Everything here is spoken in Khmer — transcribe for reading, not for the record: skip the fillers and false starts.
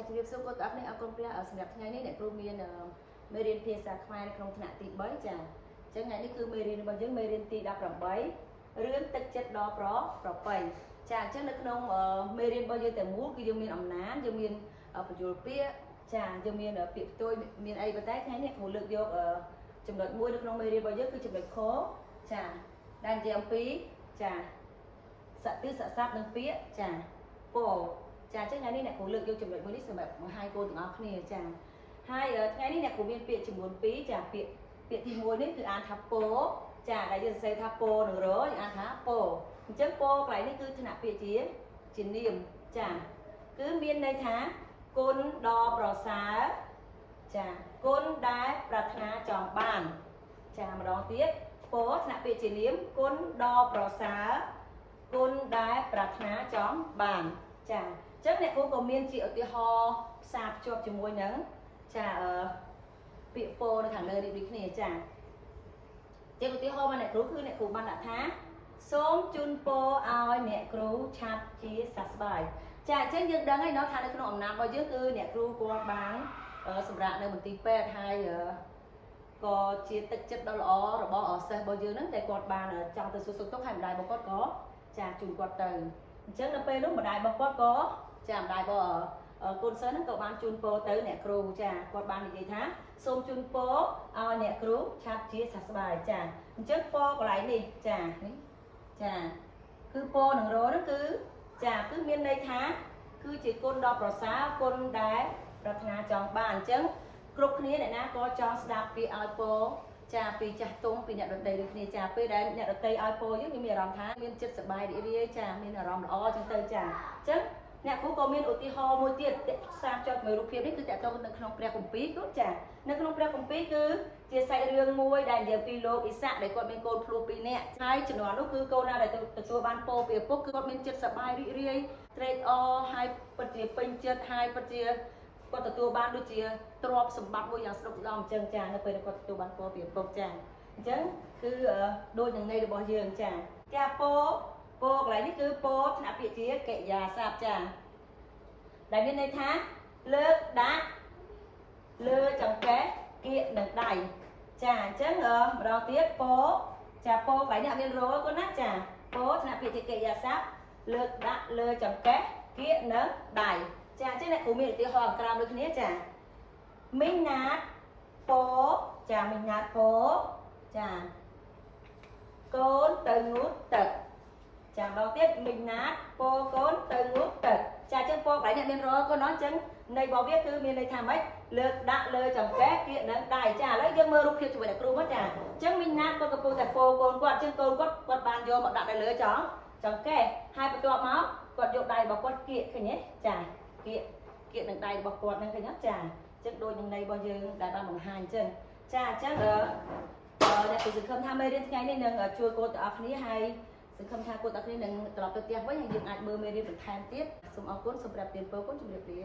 ជំរាបសួរcôតអរនេះអរគុណព្រះសម្រាប់ថ្ងៃនេះអ្នកគ្រូមានមេរៀនភាសាខ្មែរនៅក្នុងថ្នាក់ទី3ចាអញ្ចឹងថ្ងៃនេះគឺមេរៀនរបស់យើងមេរៀនទី18រឿងទឹកចិត្តដ៏ប្រពៃចាអញ្ចឹងនៅក្នុងមេរៀនរបស់យើងតែមួយគឺយើងមានអំណាចយើងមានបញ្យលពាក្យចាយើងមានពាក្យផ្ទុយមានអីប៉ុន្តែថ្ងៃនេះគ្រូលើកយកចំណុចមួយនៅក្នុងមេរៀនរបស់យើងគឺចំណុចខចាដែលនិយាយអំពីចាសតិសស័ព្ទនិងពាក្យចាពោចាអញ្ចឹងថ្ងៃនេះអ្នកគ្រូលើកយកចំណុចមួយនេះសម្រាប់បង្ហាញកូនទាំងអស់គ្នាចាហើយថ្ងៃនេះអ្នកគ្រូមានពាក្យចំនួន2ចាពាក្យទី1នេះគឺអានថាពោចាដែលយើងសរសេរថាពោនិងរយើងអានថាពោអញ្ចឹងពោកន្លែងនេះគឺថ្នាក់ពាក្យជានាមចាគឺមានន័យថាគុណដ៏ប្រសើរចាគុណដែលប្រាថ្នាចង់បានចាម្ដងទៀតពោថ្នាក់ពាក្យជានាមគុណដ៏ប្រសើរគុណដែលប្រាថ្នាចង់បានចាអញ្ចឹងអ្នកគ្រូក៏មានជាឧទាហរណ៍ផ្សារភ្ជាប់ជាមួយនឹងចាពាក្យពោនៅខាងលើនេះដូចគ្នាចាជាឧទាហរណ៍របស់អ្នកគ្រូគឺអ្នកគ្រូបានដាក់ថាសូមជូនពរឲ្យអ្នកគ្រូឆាប់ជាសះស្បើយចាអញ្ចឹងយើងដឹងហើយថានៅក្នុងអំណាចរបស់យើងគឺអ្នកគ្រូគាត់បានសម្រាប់នៅមន្ទីរពេទ្យហើយក៏ជាទឹកចិត្តដ៏ល្អរបស់សិស្សរបស់យើងហ្នឹងដែលគាត់បានចង់ទៅសួរសុខទុក្ខហើយម្ដាយរបស់គាត់ក៏ចាជូនគាត់ទៅអញ្ចឹងនៅពេលនោះម្ដាយរបស់គាត់ក៏ចាម្ដាយរបស់កូនសិស្សហ្នឹងក៏បានជូនពរទៅអ្នកគ្រូចាគាត់បាននិយាយថាសូមជូនពរឲ្យអ្នកគ្រូឆាប់ជាសះស្បើយចាអញ្ចឹងពរកន្លែងនេះចានេះចាគឺពរនឹងរហ្នឹងគឺចាគឺមានន័យថាគឺជាគុណដ៏ប្រសើរគុណដែលប្រាថ្នាចង់បានអញ្ចឹងគ្រប់គ្នាអ្នកណាក៏ចង់ស្ដាប់ពាក្យឲ្យពរចាពីចាស់ទុំពីអ្នកដទៃដូចគ្នាចាពេលដែលអ្នកដទៃឲ្យពរយើងមានអារម្មណ៍ថាមានចិត្តសប្បាយរីករាយចាមានអារម្មណ៍ល្អចឹងទៅចាអញ្ចឹងអ្នកគ្រូក៏មានឧទាហរណ៍មួយទៀតសារចុចមួយរូបភាពនេះគឺតើតើនៅក្នុងព្រះគម្ពីរគាត់ចានៅក្នុងព្រះគម្ពីរគឺជាសាច់រឿងមួយដែលនិយាយពីលោកអ៊ីសាក់ដែលគាត់មានកូនភ្លោះ2នាក់ហើយជំនាន់នោះគឺកូនណាដែលទទួលបានពរពីឪពុកគឺគាត់មានចិត្តសប្បាយរីករាយត្រេកអរហើយពិតជាពេញចិត្តហើយពិតជាគាត់ទទួលបានដូចជាទ្រព្យសម្បត្តិមួយយ៉ាងស្ដុកស្ដំអញ្ចឹងចានៅពេលគាត់ទទួលបានពរពីឪពុកចាអញ្ចឹងគឺដូចនឹងន័យរបស់យើងចាការពរកន្លែងនេះគឺពរថ្នាក់ពាក្យជាកិរិយាសព្ទចាដែលមានន័យថាលើកដាក់លើចង្កេះគៀកនឹងដៃចាអញ្ចឹងម្ដងទៀតពរចាពរកន្លែងនេះអត់មានរោគាត់ណាចាពរថ្នាក់ពាក្យជាកិរិយាសព្ទលើកដាក់លើចង្កេះគៀកនឹងដៃចាអញ្ចឹងអ្នកគ្រូមានឧទាហរណ៍ក្រោមដូចគ្នាចាមីងណាតពោចាមីងណាតពោចាកូនទៅងូតទឹកចាម្ដងទៀតមីងណាតពោកូនទៅងូតទឹកចាអញ្ចឹងពោកន្លែងនេះមានរកូនអញ្ចឹងន័យរបស់វាគឺមានន័យថាម៉េចលើកដាក់លើចង្កេះគៀកនឹងដៃចាឥឡូវយើងមើលរូបភាពជាមួយអ្នកគ្រូមកចាអញ្ចឹងមីងណាតគាត់កំពុងតែពោកូនគាត់អញ្ចឹងកូនគាត់បានយកមកដាក់នៅលើចង្កេះហើយបន្ទាប់មកគាត់យកដៃរបស់គាត់គៀកឃើញទេចាគៀកនឹងដៃរបស់គាត់ហ្នឹងឃើញទេចាអញ្ចឹងដូចនឹងន័យរបស់យើងដែលបានបង្ហាញអញ្ចឹងចាអញ្ចឹងអ្នកគឺសង្ឃឹមថាមេរៀនថ្ងៃនេះនឹងជួយកូនទាំងអស់គ្នាហើយសង្ឃឹមថាកូនទាំងអស់គ្នានឹងត្រឡប់ទៅផ្ទះវិញហើយយើងអាចមើលមេរៀនបន្ថែមទៀតសូមអរគុណសូមប្រាប់ទានពរគុណជម្រាបលា